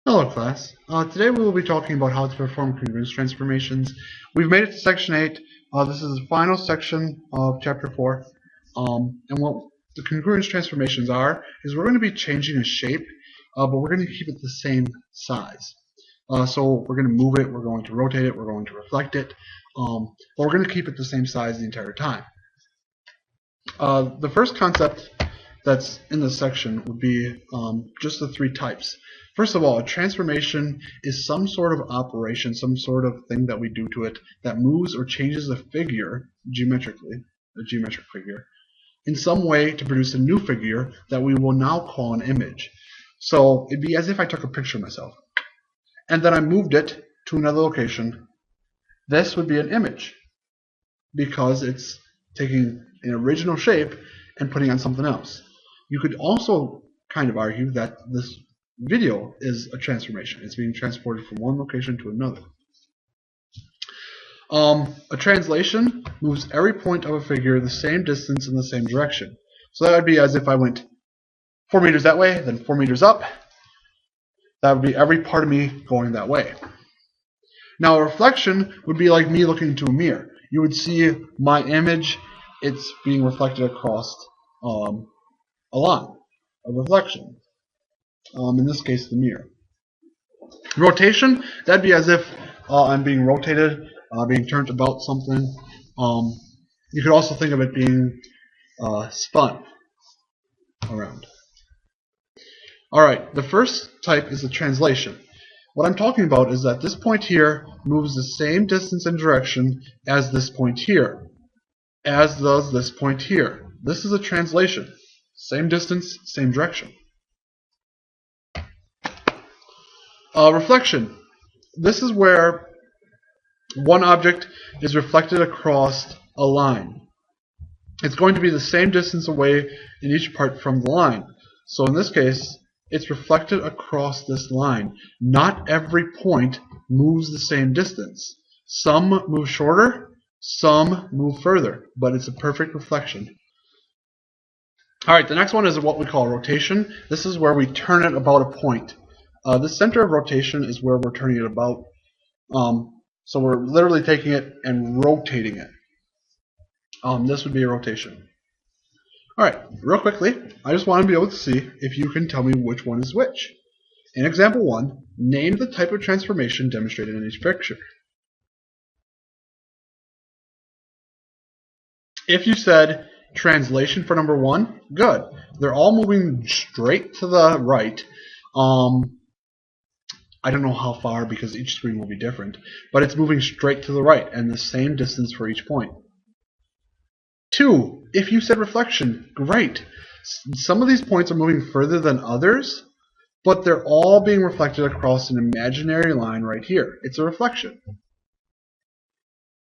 Hello class. Today we will be talking about how to perform congruence transformations. We've made it to section 8. This is the final section of chapter 4. And what the congruence transformations are is we're going to be changing a shape, but we're going to keep it the same size. So we're going to move it, we're going to rotate it, we're going to reflect it, but we're going to keep it the same size the entire time. The first concept that's in this section would be just the three types. First of all, a transformation is some sort of operation, some sort of thing that we do to it that moves or changes a figure geometrically, a geometric figure, in some way to produce a new figure that we will now call an image. So it'd be as if I took a picture of myself and then I moved it to another location. This would be an image because it's taking an original shape and putting on something else. You could also kind of argue that this video is a transformation. It's being transported from one location to another. A translation moves every point of a figure the same distance in the same direction. So that would be as if I went 4 meters that way, then 4 meters up. That would be every part of me going that way. Now a reflection would be like me looking into a mirror. You would see my image, it's being reflected across a line, a reflection. In this case, the mirror. Rotation, that'd be as if I'm being rotated, being turned about something. You could also think of it being spun around. Alright, the first type is the translation. What I'm talking about is that this point here moves the same distance and direction as this point here, as does this point here. This is a translation. Same distance, same direction. Reflection. This is where one object is reflected across a line. It's going to be the same distance away in each part from the line. So in this case, it's reflected across this line. Not every point moves the same distance. Some move shorter, some move further, but it's a perfect reflection. Alright, the next one is what we call rotation. This is where we turn it about a point. The center of rotation is where we're turning it about. So we're literally taking it and rotating it. This would be a rotation. Alright, real quickly, I just want to be able to see if you can tell me which one is which. In example 1, name the type of transformation demonstrated in each picture. If you said translation for number 1, good. They're all moving straight to the right. I don't know how far because each screen will be different, but it's moving straight to the right and the same distance for each point. 2, if you said reflection, great. Some of these points are moving further than others, but they're all being reflected across an imaginary line right here. It's a reflection.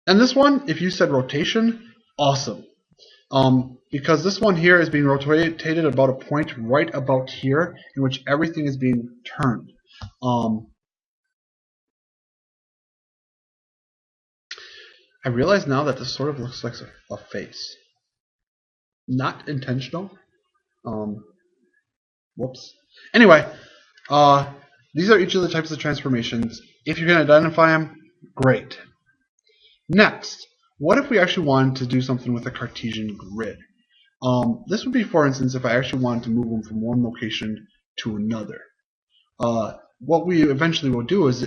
And this one, if you said rotation, awesome. Because this one here is being rotated about a point right about here in which everything is being turned. I realize now that this sort of looks like a face. Not intentional. Whoops. Anyway, these are each of the types of transformations. If you can identify them, great. Next, what if we actually wanted to do something with a Cartesian grid? This would be, for instance, if I actually wanted to move them from one location to another. What we eventually will do is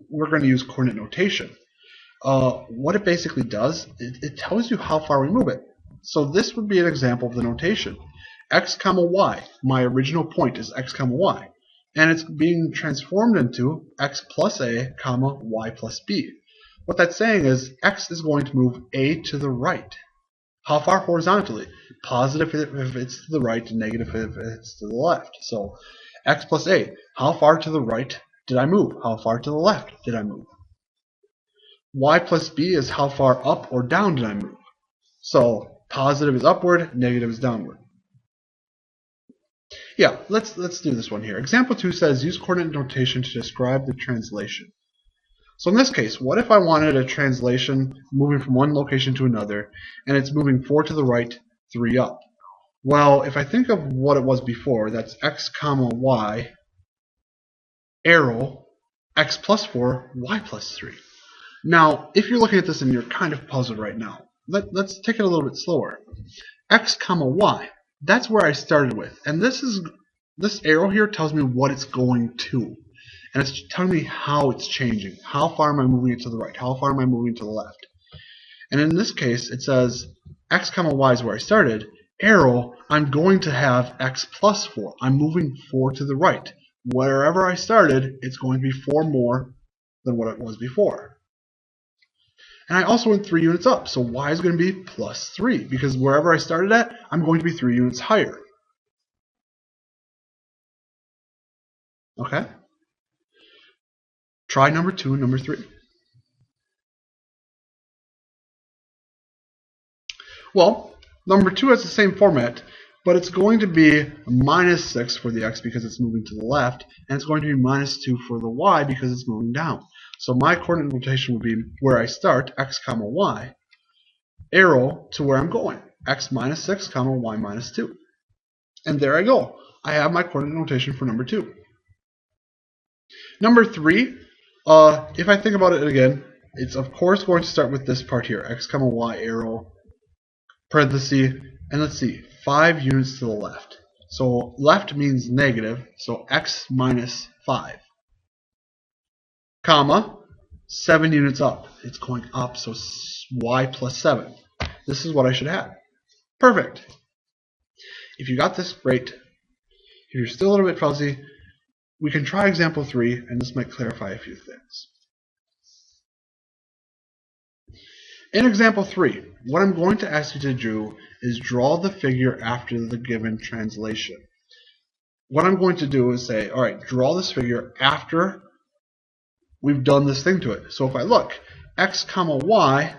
we're going to use coordinate notation. What it basically does, it tells you how far we move it. So this would be an example of the notation. X comma y, my original point is x comma y. And it's being transformed into x plus a comma y plus b. What that's saying is x is going to move a to the right. How far horizontally? Positive if it's to the right, negative if it's to the left. So x plus a, how far to the right did I move? How far to the left did I move? Y plus b is how far up or down did I move? So positive is upward, negative is downward. Yeah, let's do this one here. Example 2 says use coordinate notation to describe the translation. So in this case, what if I wanted a translation moving from one location to another, and it's moving 4 to the right, 3 up? Well, if I think of what it was before, that's x comma y arrow, x plus 4, y plus 3. Now, if you're looking at this and you're kind of puzzled right now, let's take it a little bit slower. X comma y, that's where I started with. And this arrow here tells me what it's going to. And it's telling me how it's changing. How far am I moving it to the right? How far am I moving to the left? And in this case, it says x comma y is where I started. Arrow, I'm going to have x plus 4. I'm moving 4 to the right. Wherever I started, it's going to be 4 more than what it was before. And I also went 3 units up, so y is going to be plus 3, because wherever I started at, I'm going to be 3 units higher. Okay? Try number 2 and number 3. Well, number 2 has the same format, but it's going to be minus 6 for the x because it's moving to the left, and it's going to be minus 2 for the y because it's moving down. So my coordinate notation would be where I start, x comma y, arrow to where I'm going, x minus 6 comma y minus 2. And there I go. I have my coordinate notation for number 2. Number 3, if I think about it again, it's of course going to start with this part here, x comma y, arrow, parenthesis, and let's see, 5 units to the left. So left means negative, so x minus 5. Comma, 7 units up. It's going up, so y plus 7. This is what I should have. Perfect. If you got this, great. If you're still a little bit fuzzy, we can try example 3, and this might clarify a few things. In example 3, what I'm going to ask you to do is draw the figure after the given translation. What I'm going to do is say, alright, draw this figure after we've done this thing to it. So if I look, x comma y,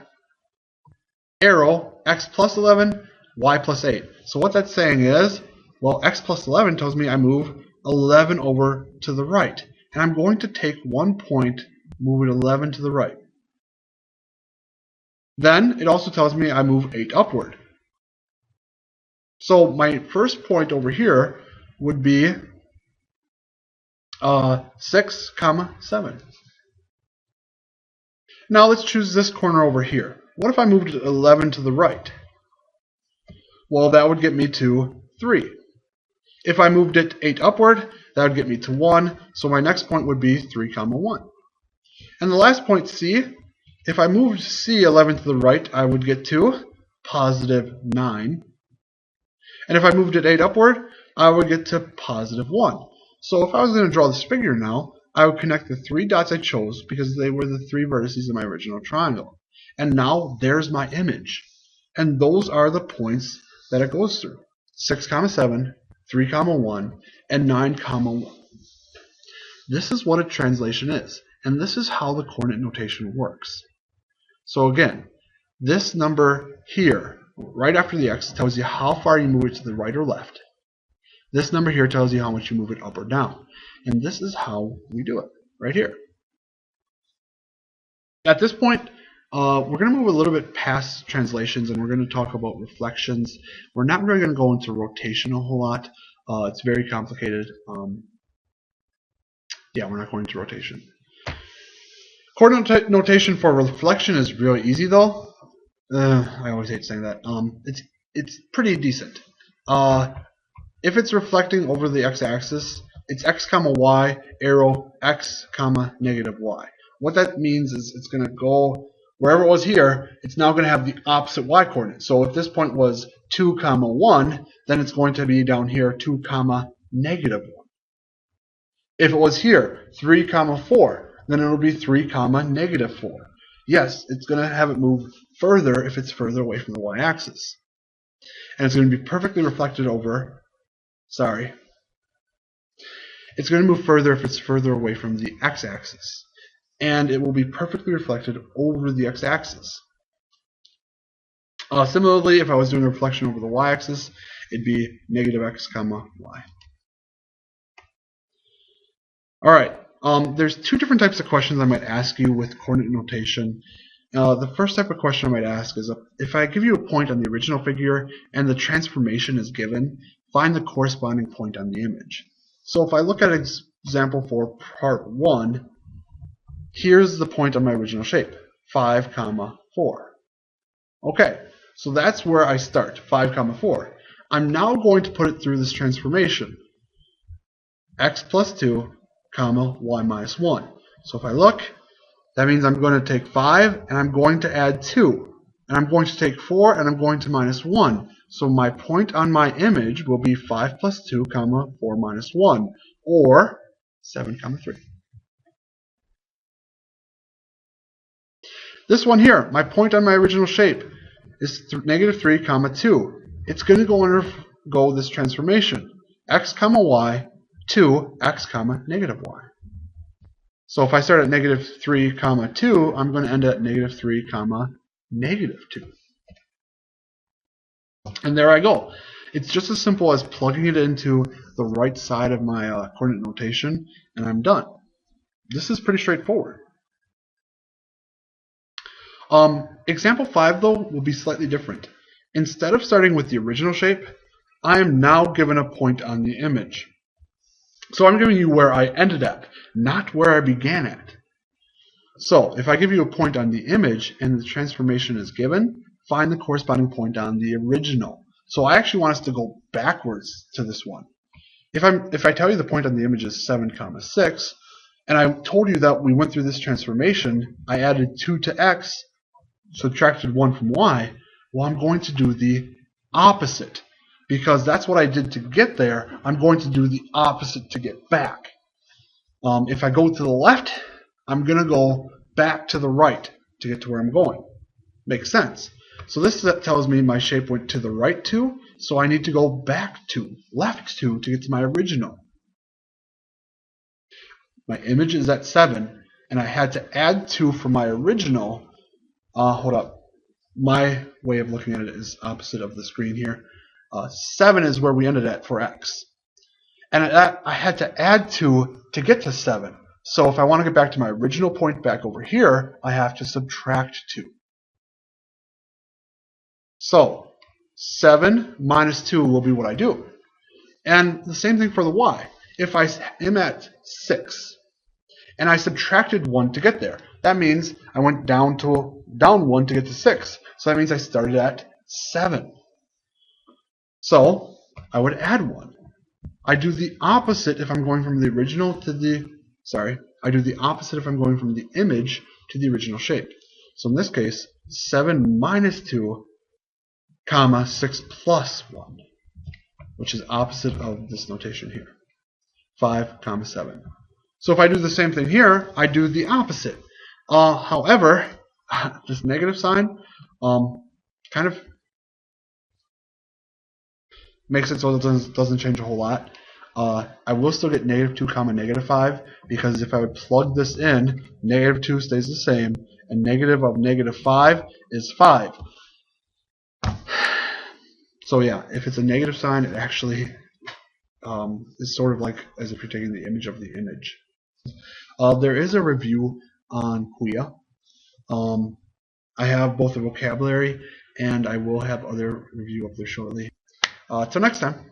arrow, x plus 11, y plus 8. So what that's saying is, well, x plus 11 tells me I move 11 over to the right. And I'm going to take 1 point, move it 11 to the right. Then it also tells me I move 8 upward. So my first point over here would be 6 comma 7. Now let's choose this corner over here. What if I moved 11 to the right? Well, that would get me to 3. If I moved it 8 upward, that would get me to 1. So my next point would be 3 comma 1. And the last point, C, if I moved C 11 to the right, I would get to positive 9. And if I moved it 8 upward, I would get to positive 1. So if I was going to draw this figure now, I would connect the 3 dots I chose because they were the 3 vertices in my original triangle. And now there's my image. And those are the points that it goes through. 6 comma 7, 3 comma 1, and 9 comma 1. This is what a translation is. And this is how the coordinate notation works. So again, this number here, right after the x, tells you how far you move it to the right or left. This number here tells you how much you move it up or down. And this is how we do it, right here. At this point, we're going to move a little bit past translations and we're going to talk about reflections. We're not really going to go into rotation a whole lot. It's very complicated. Yeah, we're not going into rotation. Coordinate notation for reflection is really easy though. I always hate saying that. It's pretty decent. If it's reflecting over the x-axis, it's x comma y, arrow, x comma negative y. What that means is it's going to go wherever it was here, it's now going to have the opposite y coordinate. So if this point was 2 comma 1, then it's going to be down here 2 comma negative 1. If it was here 3 comma 4, then it'll be 3 comma negative 4. Yes, it's going to have it move further if it's further away from the y-axis. And it's going to be perfectly reflected over, it's going to move further if it's further away from the x-axis. And it will be perfectly reflected over the x-axis. Similarly, if I was doing a reflection over the y-axis, it'd be negative x comma y. Alright, there's 2 different types of questions I might ask you with coordinate notation. The first type of question I might ask is, if I give you a point on the original figure and the transformation is given, find the corresponding point on the image. So if I look at example for part 1, here's the point on my original shape, 5, comma 4. Okay, so that's where I start, 5, comma 4. I'm now going to put it through this transformation, x plus 2, comma y minus 1. So if I look, that means I'm going to take 5 and I'm going to add 2. And I'm going to take 4 and I'm going to minus 1. So my point on my image will be 5 plus 2, comma 4 minus 1, or 7, comma 3. This one here, my point on my original shape, is negative 3, comma 2. It's going to undergo this transformation. X, comma y, 2, x, comma negative y. So if I start at negative 3, comma 2, I'm going to end at negative 3, comma negative 2. And there I go. It's just as simple as plugging it into the right side of my coordinate notation, and I'm done. This is pretty straightforward. Example 5, though, will be slightly different. Instead of starting with the original shape, I am now given a point on the image. So I'm giving you where I ended at, not where I began at. So if I give you a point on the image and the transformation is given, find the corresponding point on the original. So I actually want us to go backwards to this one. If I tell you the point on the image is 7, comma 6, and I told you that we went through this transformation, I added 2 to x, subtracted 1 from y, well, I'm going to do the opposite. Because that's what I did to get there, I'm going to do the opposite to get back. If I go to the left, I'm going to go back to the right to get to where I'm going. Makes sense. So this tells me my shape went to the right 2, so I need to go back 2, left 2 to get to my original. My image is at 7, and I had to add 2 from my original. Hold up. My way of looking at it is opposite of the screen here. 7 is where we ended at for x. And I had to add 2 to get to 7. So if I want to get back to my original point back over here, I have to subtract 2. So 7 minus 2 will be what I do. And the same thing for the y. If I am at 6 and I subtracted 1 to get there, that means I went down 1 to get to 6. So that means I started at 7. So I would add 1. I do the opposite if I'm going from the original to the, I do the opposite if I'm going from the image to the original shape. So in this case, 7 minus 2, comma 6 plus 1, which is opposite of this notation here. 5, comma 7. So if I do the same thing here, I do the opposite. However, this negative sign kind of makes it so it doesn't change a whole lot. I will still get negative 2 comma negative 5, because if I would plug this in, negative 2 stays the same, and negative of negative 5 is 5. So yeah, if it's a negative sign, it actually is sort of like as if you're taking the image of the image. There is a review on Kuya. I have both the vocabulary, and I will have other review up there shortly. Till next time.